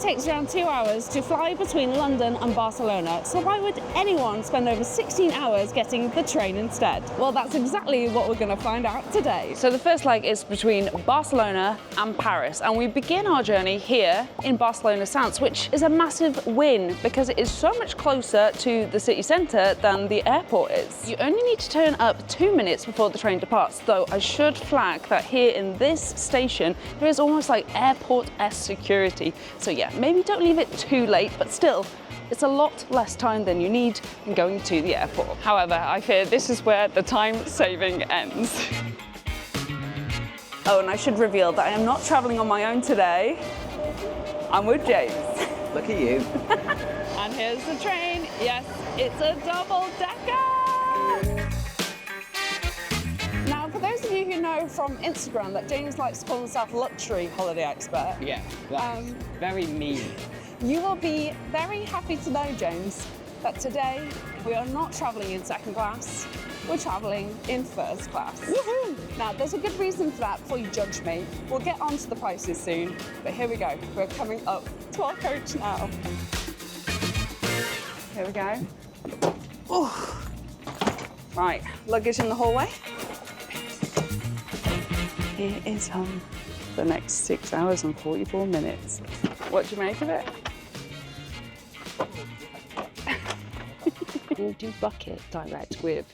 takes around 2 hours to fly between London and Barcelona, so why would anyone spend over 16 hours getting the train instead? Well, that's exactly what we're going to find out today. So the first leg is between Barcelona and Paris, and we begin our journey here in Barcelona Sants, which is a massive win because it is so much closer to the city centre than the airport is. You only need to turn up 2 minutes before the train departs, though I should flag that here in this station there is almost like airport-esque security. So yeah, maybe don't leave it too late, but still, it's a lot less time than you need in going to the airport. However, I fear this is where the time saving ends. Oh, and I should reveal that I am not travelling on my own today. I'm with James. Look at you. And here's the train. Yes, it's a double-decker. Now, for those of you who know from Instagram that James likes to call himself luxury holiday expert. Yeah, that's very mean. You will be very happy to know, James, that today we are not travelling in second class, we're travelling in first class. Woohoo! Now, there's a good reason for that before you judge me. We'll get on to the prices soon, but here we go. We're coming up to our coach now. Here we go. Oh. Right, luggage in the hallway. Here is home. The next 6 hours and 44 minutes. What do you make of it? We'll do bucket direct with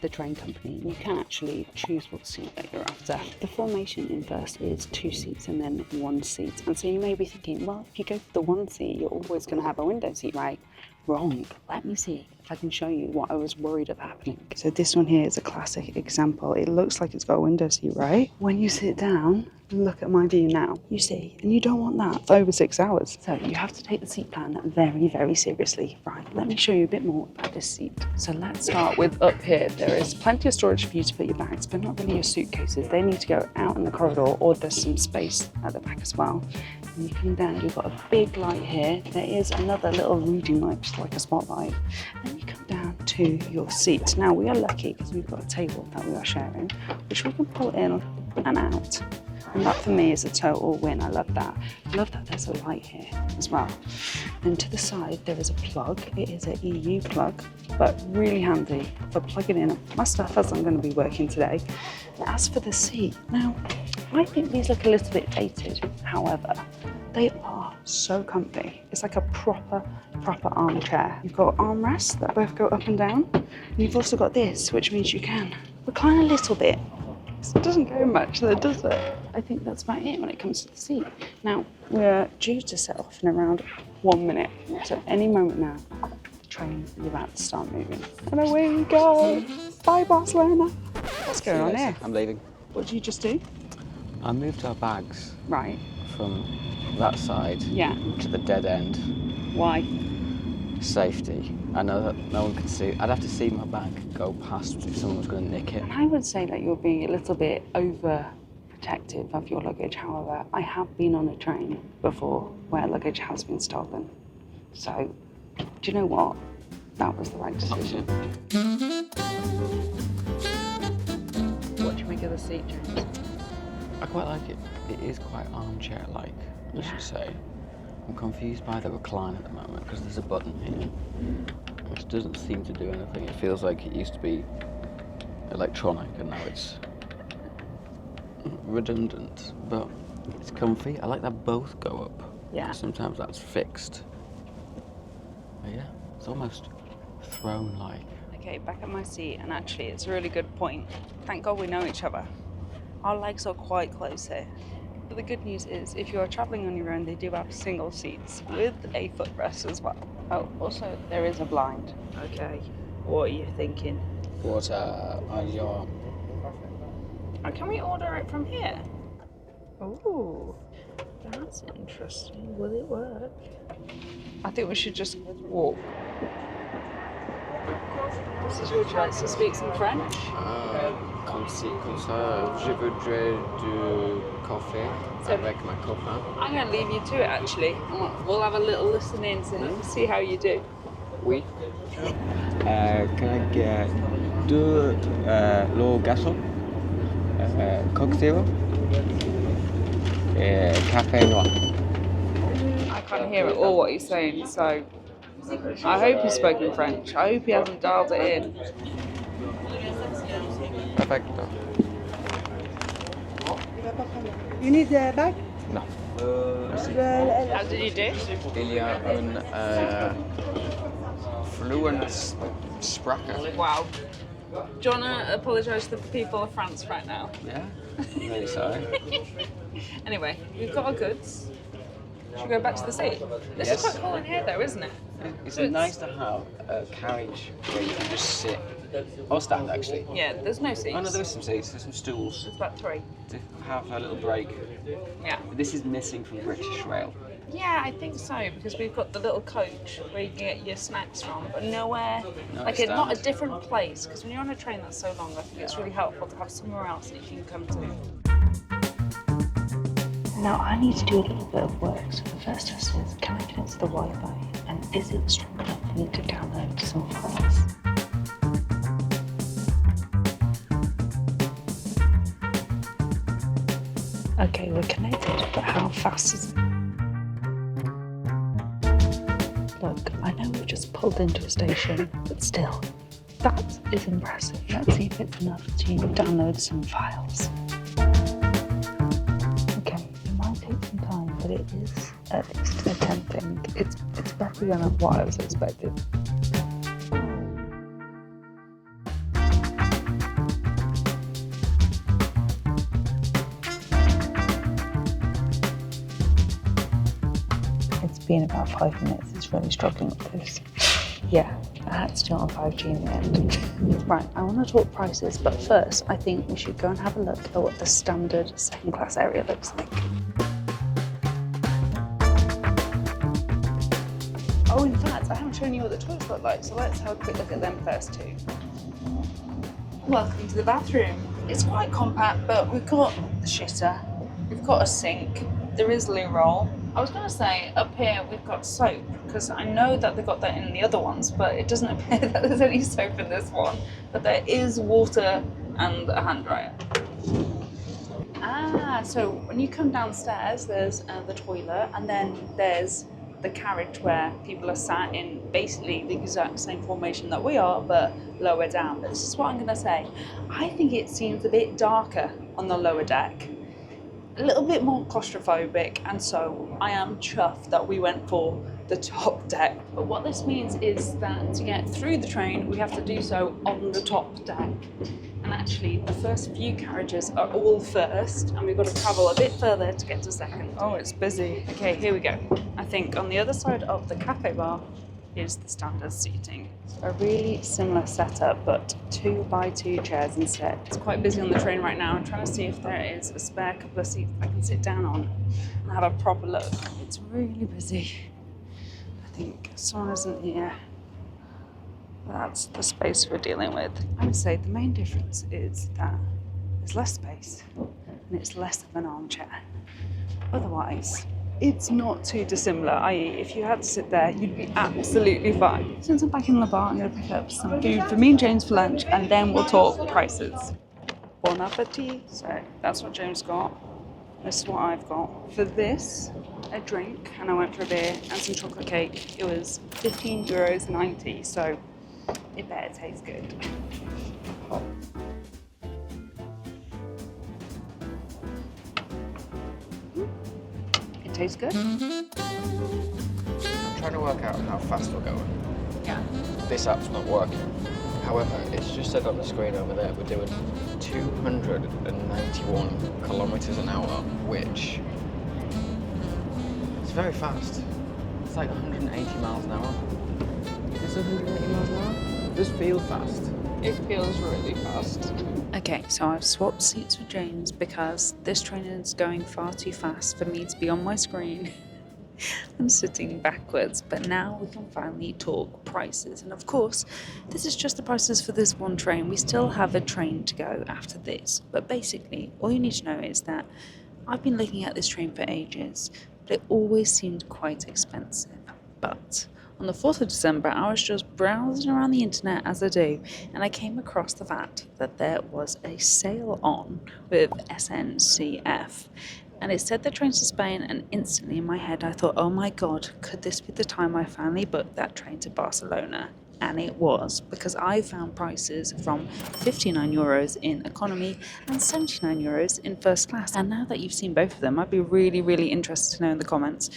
the train company. You can actually choose what seat that you're after. The formation in first is 2 seats and then 1 seat. And so you may be thinking, well, if you go for the 1 seat, you're always going to have a window seat, right? Wrong. Let me see if I can show you what I was worried of happening. So this one here is a classic example. It looks like it's got a window seat, right? When you sit down, look at my view now. You see, and you don't want that for over 6 hours. So you have to take the seat plan very, very seriously. Right, let me show you a bit more about this seat. So let's start with up here. There is plenty of storage for you to put your bags, but not really your suitcases. They need to go out in the corridor, or there's some space at the back as well. And you come down, you've got a big light here. There is another little reading light, just like a spotlight. Then you come down to your seat. Now we are lucky because we've got a table that we are sharing, which we can pull in and out. And that for me is a total win. I love that. I love that there's a light here as well. Then to the side there is a plug. It is an EU plug, but really handy for plugging in my stuff as I'm going to be working today. And as for the seat, now I think these look a little bit dated. However, they are so comfy. It's like a proper armchair. You've got armrests that both go up and down. And you've also got this, which means you can recline a little bit. It doesn't go much though, does it? I think that's about it when it comes to the seat. Now, we're due to set off in around 1 minute. So any moment now, the train is about to start moving. And away we go. Bye, Barcelona. What's going on here? I'm leaving. What did you just do? I moved our bags Right. from that side to the dead end. Why? Safety. I know that no one can see. I'd have to see my bag go past if someone was going to nick it. And I would say that you're being a little bit overprotective of your luggage. However, I have been on a train before where luggage has been stolen. So, do you know what? That was the right decision. What do you make of the seat, James? I quite like it. It is quite armchair-like, I should say. I'm confused by the recline at the moment because there's a button here which doesn't seem to do anything. It feels like it used to be electronic and now it's redundant, but it's comfy. I like that both go up. Yeah. Sometimes that's fixed. But yeah, it's almost throne-like. Okay, back at my seat, and actually it's a really good point. Thank God we know each other. Our legs are quite close here. But the good news is, if you are travelling on your own, they do have single seats with a footrest as well. Oh, also, there is a blind. Okay, what are you thinking? What are your... Oh, can we order it from here? Oh, that's interesting. Will it work? I think we should just walk. This is your chance to speak some French. Comme ça, je voudrais du café avec ma copain. I'm going to leave you to it, actually. We'll have a little listen in to see how you do. Oui. Can I get deux l'eau garçon, Coke Zero, et café noir? I can't hear at all what he's saying, so I hope he's spoken French. I hope he hasn't dialed it in. Perfecto. You need a bag? No. How did you do? Il y a un fluent sprache. Wow. Do you want to apologise to the people of France right now? Yeah, really sorry. Anyway, we've got our goods. Should we go back to the seat? This is Yes. quite cool in here though, isn't it? It's So nice to have a carriage where you can just sit, or stand actually. Yeah, there's no seats. Oh no, there is some seats, there's some stools There's about 3. to have a little break. Yeah. This is missing from British Rail. Yeah, I think so, because we've got the little coach where you can get your snacks from, but nowhere, No, like it's not a stand. different place, because when you're on a train that's so long, I think it's really helpful to have somewhere else that you can come to. Now I need to do a little bit of work. So the first test is, can I connect to the Wi-Fi? And is it strong enough for me to download some files? Okay, we're connected, but how fast is it? Look, I know we've just pulled into a station, but still, that is impressive. Let's see if it's enough to download some files. Okay, it might take some time, but it is at least attempting. It's better than what I was expecting. It's been about 5 minutes. It's really struggling with this. Yeah, I had to do it on 5G in the end. Right, I want to talk prices, but first I think we should go and have a look at what the standard second class area looks like. Oh, in fact, I haven't shown you what the toilets look like, so let's have a quick look at them first too. Welcome to the bathroom. It's quite compact, but we've got the shitter, we've got a sink, there is loo roll. I was going to say, up here we've got soap, because I know that they got that in the other ones, but it doesn't appear that there's any soap in this one. But there is water and a hand dryer. Ah, so when you come downstairs, there's the toilet, and then there's the carriage where people are sat in basically the exact same formation that we are, but lower down. But this is what I'm going to say. I think it seems a bit darker on the lower deck. A little bit more claustrophobic, and so I am chuffed that we went for the top deck. But what this means is that to get through the train, we have to do so on the top deck. And actually, the first few carriages are all first, and we've got to travel a bit further to get to second. Oh, it's busy. Okay, here we go. I think on the other side of the cafe bar is the standard seating. A really similar setup, but 2x2 chairs instead. It's quite busy on the train right now. I'm trying to see if there is a spare couple of seats I can sit down on and have a proper look. It's really busy. I think someone isn't here. That's the space we're dealing with. I would say the main difference is that there's less space and it's less of an armchair. Otherwise, it's not too dissimilar, i.e. if you had to sit there, you'd be absolutely fine. Since I'm back in the bar, I'm going to pick up some food for me and James for lunch, and then we'll talk prices. Bon appetit. So that's what James got. This is what I've got. For this, a drink, and I went for a beer and some chocolate cake. It was €15.90, so it better taste good. It tastes good. I'm trying to work out how fast we're going. Yeah. This app's not working. However, it's just said on the screen over there we're doing 291 kilometers an hour, which is very fast. It's like 180 miles an hour. Is it 180 miles an hour? It does feel fast. It feels really fast. Okay, so I've swapped seats with James because this train is going far too fast for me to be on my screen. I'm sitting backwards, but now we can finally talk prices. And of course, this is just the prices for this one train. We still have a train to go after this. But basically, all you need to know is that I've been looking at this train for ages, but it always seemed quite expensive. But on the 4th of December, I was just browsing around the internet as I do, and I came across the fact that there was a sale on with SNCF. And it said the trains to Spain, and instantly in my head I thought, oh my god, could this be the time I finally booked that train to Barcelona? And it was, because I found prices from €59 in economy and €79 in first class. And now that you've seen both of them, I'd be really, really interested to know in the comments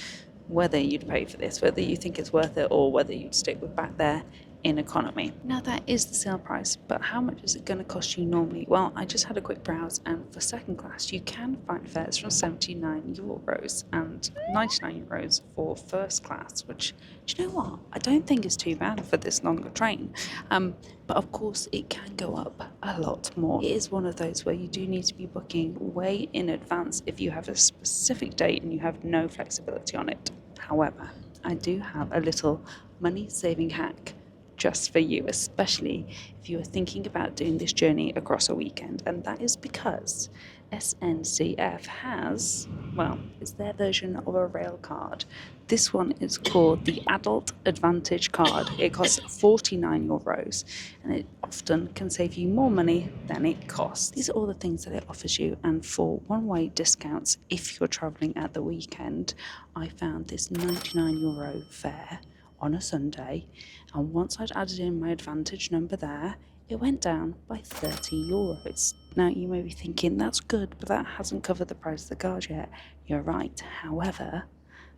whether you'd pay for this, whether you think it's worth it, or whether you'd stick with back there in economy. Now that is the sale price, but how much is it going to cost you normally? Well, I just had a quick browse, and for second class you can find fares from €79 and €99 for first class, which, do you know what, I don't think is too bad for this longer train. But of course it can go up a lot more. It is one of those where you do need to be booking way in advance if you have a specific date and you have no flexibility on it. However, I do have a little money saving hack just for you, especially if you are thinking about doing this journey across a weekend, and that is because SNCF has, well, it's their version of a rail card. This one is called the Adult Advantage Card. It costs €49, and it often can save you more money than it costs. These are all the things that it offers you, and for one-way discounts, if you're travelling at the weekend, I found this €99 fare on a Sunday, and once I'd added in my Advantage number there, it went down by €30. Now you may be thinking, that's good, but that hasn't covered the price of the card yet. You're right. However,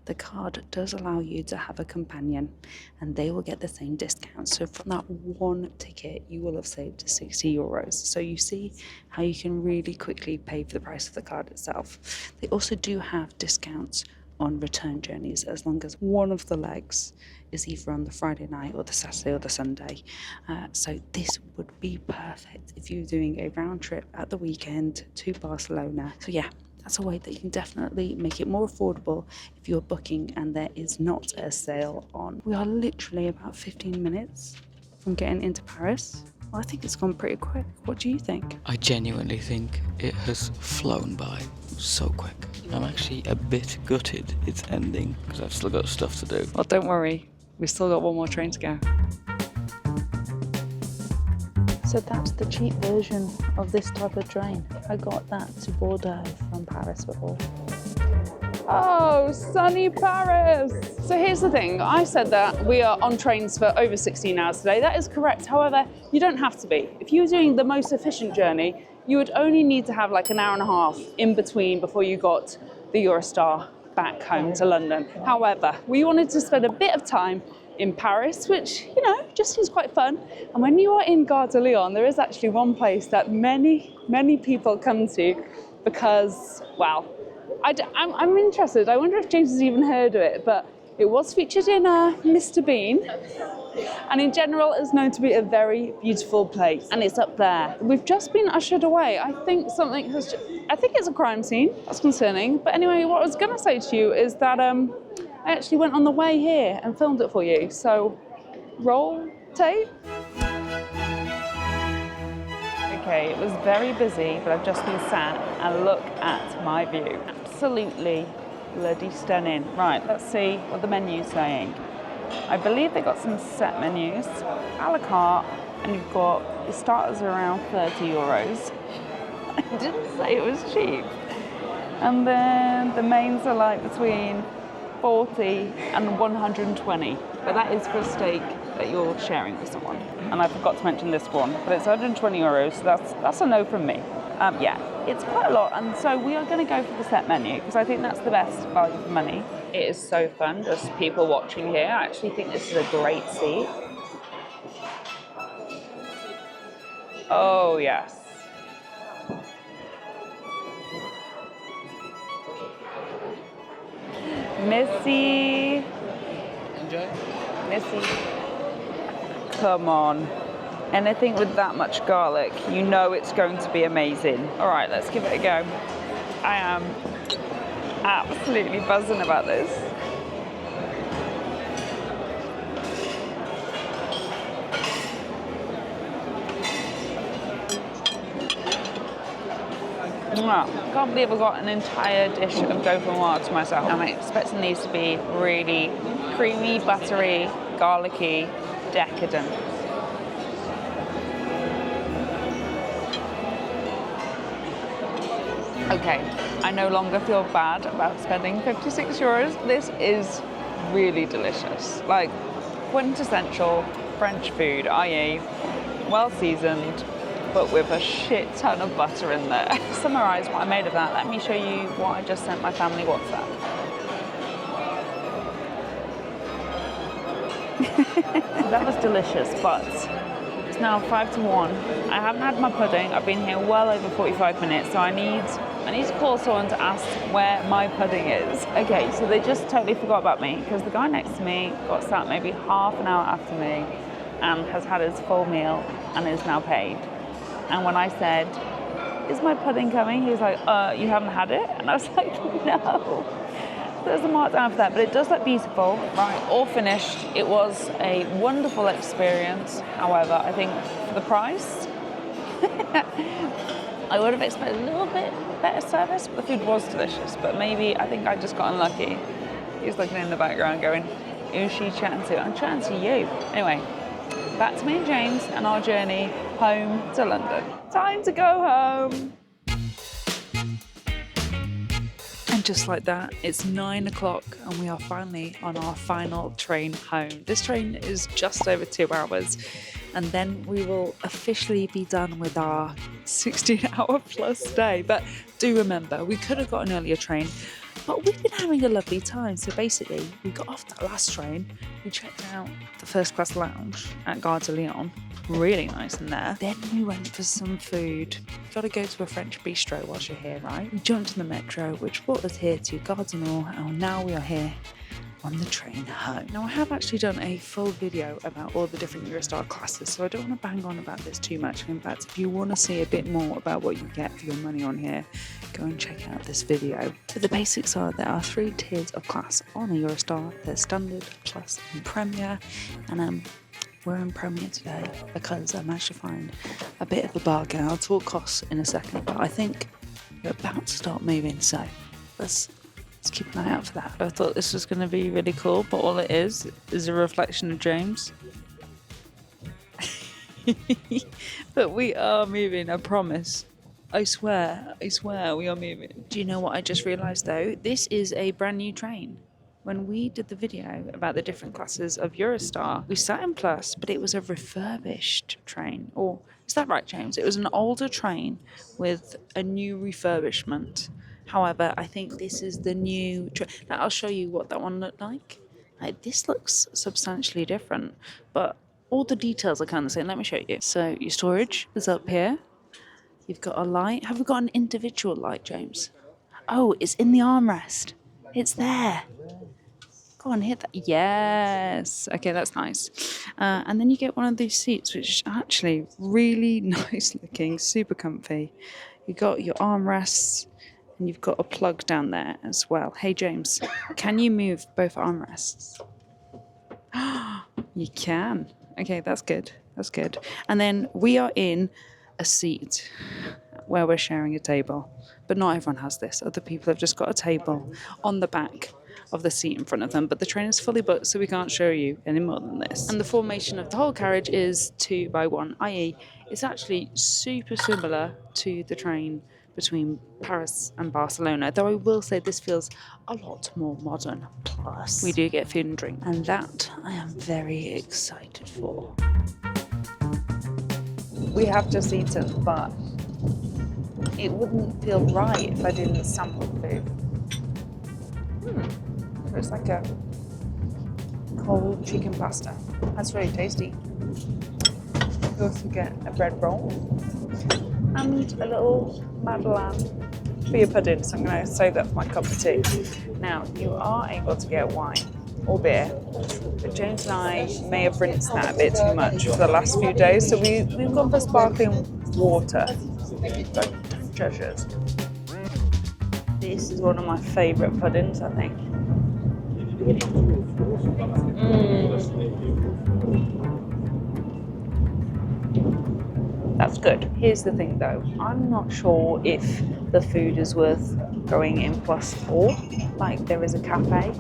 the card does allow you to have a companion, and they will get the same discount. So from that one ticket, you will have saved €60. So you see how you can really quickly pay for the price of the card itself. They also do have discounts on return journeys, as long as one of the legs is either on the Friday night or the Saturday or the Sunday. So this would be perfect if you're doing a round trip at the weekend to Barcelona. So yeah, that's a way that you can definitely make it more affordable if you're booking and there is not a sale on. We are literally about 15 minutes from getting into Paris. Well, I think it's gone pretty quick. What do you think? I genuinely think it has flown by so quick. I'm actually a bit gutted it's ending because I've still got stuff to do. Well, don't worry. We've still got one more train to go. So that's the cheap version of this type of train. I got that to Bordeaux from Paris before. Oh, sunny Paris! So here's the thing, I said that we are on trains for over 16 hours today. That is correct. However, you don't have to be. If you were doing the most efficient journey, you would only need to have like an hour and a half in between before you got the Eurostar back home to London. However, we wanted to spend a bit of time in Paris, which, you know, just is quite fun. And when you are in Gare du Nord, there is actually one place that many people come to because, well, I'm interested. I wonder if James has even heard of it, but it was featured in Mr. Bean, and in general it's known to be a very beautiful place, and it's up there. We've just been ushered away. I think it's a crime scene. That's concerning. But anyway, what I was going to say to you is that I actually went on the way here and filmed it for you. So, roll tape. Okay, it was very busy, but I've just been sat and look at my view. Absolutely bloody stunning. Right, let's see what the menu's saying. I believe they've got some set menus, a la carte, and you've got the starters are around €30. I didn't say it was cheap. And then the mains are like between 40 and 120, but that is for a steak that you're sharing with someone. And I forgot to mention this one, but it's €120, so that's a no from me. Yeah, it's quite a lot, and so we are going to go for the set menu because I think that's the best value for money. It is so fun, just people watching here. I actually think this is a great seat. Oh yes. Missy. Enjoy. Missy. Come on. Anything with that much garlic, you know it's going to be amazing. All right, let's give it a go. I am absolutely buzzing about this. Can't believe I got an entire dish of gauche noir to myself. I'm expecting these to be really creamy, buttery, garlicky, decadent. Okay, I no longer feel bad about spending 56 euros. This is really delicious. Like quintessential French food, i.e. well seasoned, but with a shit ton of butter in there. To summarise what I made of that, let me show you what I just sent my family WhatsApp. That was delicious, but it's now 5 to 1. I haven't had my pudding. I've been here well over 45 minutes, so I need to call someone to ask where my pudding is. Okay, so they just totally forgot about me because the guy next to me got sat maybe half an hour after me and has had his full meal and is now paid. And when I said, "Is my pudding coming?" he was like, "You haven't had it?" And I was like, "No." There's a markdown for that, but it does look beautiful. Right, all finished. It was a wonderful experience. However, I think for the price, I would have expected a little bit better service, but the food was delicious. But maybe I think I just got unlucky. He's looking in the background going, "Who's she chatting to?" I'm chatting to you. Anyway, back to me and James and our journey home to London. Time to go home. And just like that, it's 9 o'clock and we are finally on our final train home. This train is just over 2 hours and then we will officially be done with our 16-hour plus day. But do remember, we could have got an earlier train, but we've been having a lovely time. So basically, we got off that last train, we checked out the first class lounge at Gare du Nord, really nice in there. Then we went for some food. Got to go to a French bistro whilst you're here, right? We jumped in the metro, which brought us here to Gare du Nord, and now we are here on the train home. Now I have actually done a full video about all the different Eurostar classes, so I don't want to bang on about this too much. In fact, if you want to see a bit more about what you get for your money on here, go and check out this video. But the basics are there are 3 tiers of class on a Eurostar. There's Standard, Plus and Premier, and we're in Premier today because I managed to find a bit of a bargain. I'll talk costs in a second, but I think we're about to start moving, so let's keep an eye out for that. I thought this was going to be really cool, but all it is a reflection of James. But we are moving, I promise. I swear, we are moving. Do you know what I just realised though? This is a brand new train. When we did the video about the different classes of Eurostar, we sat in Plus, but it was a refurbished train. Or is that right, James? It was an older train with a new refurbishment. However, I think this is the new train. Now, I'll show you what that one looked like. This looks substantially different, but all the details are kind of the same. Let me show you. So your storage is up here. You've got a light. Have we got an individual light, James? Oh, it's in the armrest. It's there. Go on, hit that. Yes. Okay, that's nice. And then you get one of these seats, which is actually really nice looking, super comfy. You got your armrests, and you've got a plug down there as well. Hey, James, can you move both armrests? You can. Okay, that's good. That's good. And then we are in a seat where we're sharing a table. But not everyone has this. Other people have just got a table on the back of the seat in front of them, but the train is fully booked, so we can't show you any more than this. And the formation of the whole carriage is 2 by 1, i.e. it's actually super similar to the train between Paris and Barcelona, though I will say this feels a lot more modern. Plus, we do get food and drink, and that I am very excited for. We have just eaten, but it wouldn't feel right if I didn't sample the food. It's like a cold chicken pasta. That's really tasty. You also get a bread roll and a little madeleine for your pudding, so I'm going to save that for my cup of tea. Now, you are able to get wine or beer, but James and I may have rinsed that a bit too much for the last few days, so we've gone for sparkling water. Like treasures. This is one of my favourite puddings, I think. That's good. Here's the thing though, I'm not sure if the food is worth going in plus 4, like there is a cafe,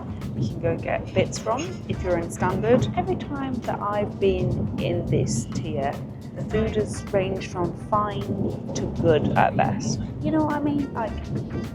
you can go get bits from if you're in standard. Every time that I've been in this tier, the food has ranged from fine to good at best. You know what I mean? Like,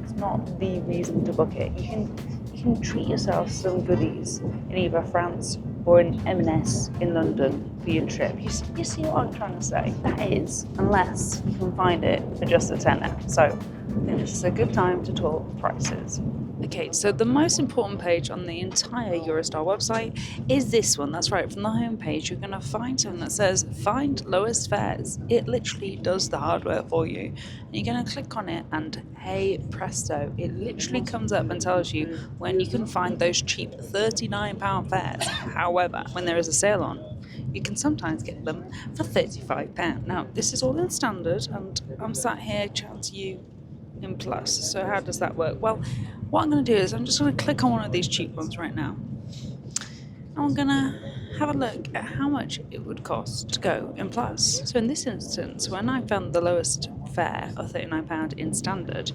it's not the reason to book it. You can treat yourself some goodies in either France or in M&S in London for your trip. You see what I'm trying to say? That is, unless you can find it for just a tenner. So I think this is a good time to talk prices. Okay, so the most important page on the entire Eurostar website is this one. That's right, from the home page, you're going to find something that says find lowest fares. It literally does the hard work for you. And you're going to click on it and hey presto, it literally comes up and tells you when you can find those cheap £39 fares. However, when there is a sale on, you can sometimes get them for £35. Now, this is all in standard and I'm sat here chatting to you in plus. So how does that work? Well, what I'm going to do is I'm just going to click on one of these cheap ones right now. I'm going to have a look at how much it would cost to go in plus. So in this instance, when I found the lowest fare of £39 in standard,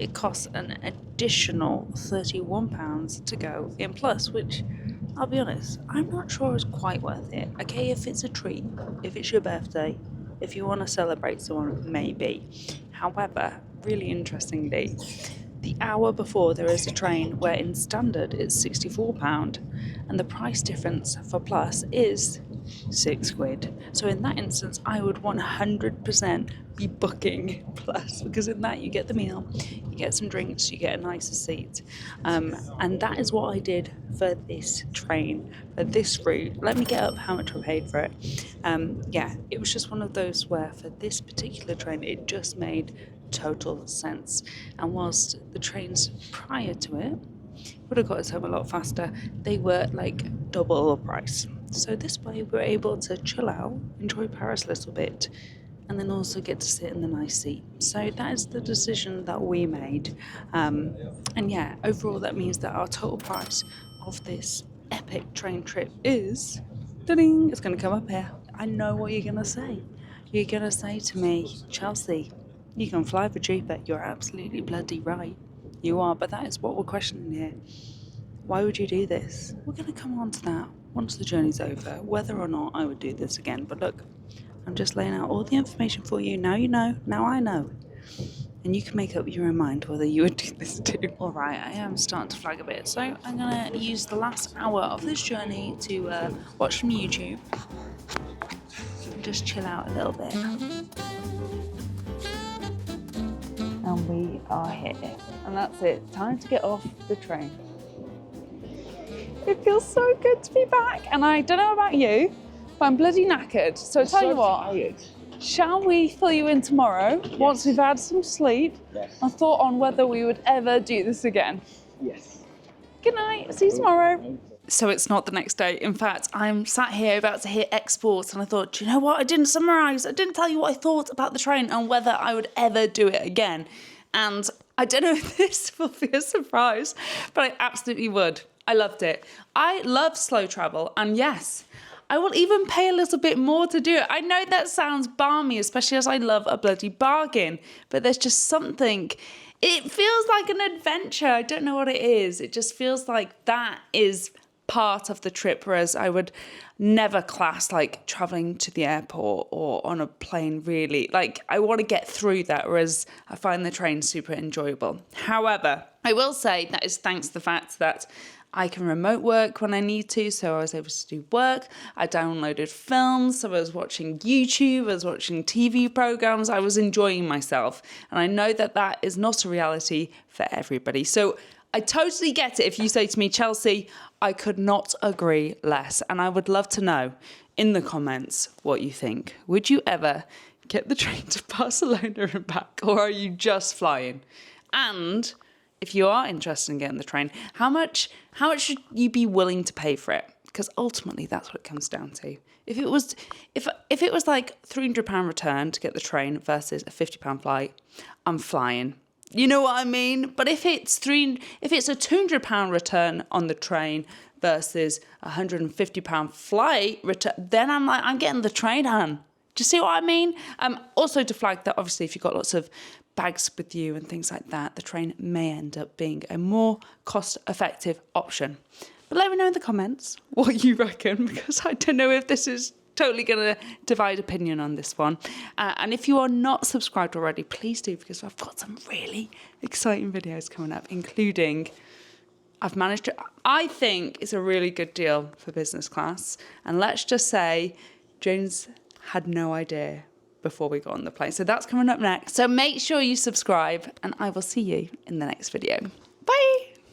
it costs an additional £31 to go in plus, which I'll be honest, I'm not sure is quite worth it. Okay, if it's a treat, if it's your birthday, if you want to celebrate someone, maybe. However, really interestingly, the hour before there is a train where in standard it's £64 and the price difference for plus is £6. So in that instance, I would 100% be booking plus, because in that you get the meal, you get some drinks, you get a nicer seat. And that is what I did for this train, for this route. Let me get up how much I paid for it. Yeah, it was just one of those where for this particular train, it just made total sense. And whilst the trains prior to it would have got us home a lot faster, they were like double the price. So this way we're able to chill out, enjoy Paris a little bit, and then also get to sit in the nice seat. So that is the decision that we made. And yeah, overall that means that our total price of this epic train trip is, ding, it's going to come up here. I know what you're going to say. You're going to say to me, Chelsea, you can fly for cheaper. You're absolutely bloody right. You are, but that is what we're questioning here. Why would you do this? We're going to come on to that once the journey's over, whether or not I would do this again. But look, I'm just laying out all the information for you. Now you know, now I know. And you can make up your own mind whether you would do this too. All right, I am starting to flag a bit. So I'm going to use the last hour of this journey to watch some YouTube. And just chill out a little bit. And we are here. And that's it. Time to get off the train. It feels so good to be back. And I don't know about you, but I'm bloody knackered. So I'll tell you what. Tired. Shall we fill you in tomorrow, once we've had some sleep, and thought on whether we would ever do this again? Yes. Good night. See you tomorrow. So it's not the next day. In fact, I'm sat here about to hit export and I thought, do you know what? I didn't summarise. I didn't tell you what I thought about the train and whether I would ever do it again. And I don't know if this will be a surprise, but I absolutely would. I loved it. I love slow travel. And yes, I will even pay a little bit more to do it. I know that sounds balmy, especially as I love a bloody bargain. But there's just something... It feels like an adventure. I don't know what it is. It just feels like that is part of the trip, whereas I would never class like traveling to the airport or on a plane really. Like I want to get through that, whereas I find the train super enjoyable. However, I will say that is thanks to the fact that I can remote work when I need to, so I was able to do work. I downloaded films, so I was watching YouTube, I was watching TV programs, I was enjoying myself. And I know that that is not a reality for everybody. So I totally get it if you say to me, Chelsea, I could not agree less. And I would love to know in the comments what you think. Would you ever get the train to Barcelona and back, or are you just flying? And if you are interested in getting the train, how much should you be willing to pay for it? Because ultimately that's what it comes down to. If it was like £300 return to get the train versus a £50 flight, I'm flying. You know what I mean? But if it's a £200 return on the train versus a £150 flight return, then I'm like, I'm getting the train on. Do you see what I mean? Also to flag that obviously if you've got lots of bags with you and things like that, the train may end up being a more cost-effective option. But let me know in the comments what you reckon, because I don't know if this is totally going to divide opinion on this one. And if you are not subscribed already, please do, because I've got some really exciting videos coming up, including I think it's a really good deal for business class. And let's just say James had no idea before we got on the plane. So that's coming up next. So make sure you subscribe, and I will see you in the next video. Bye.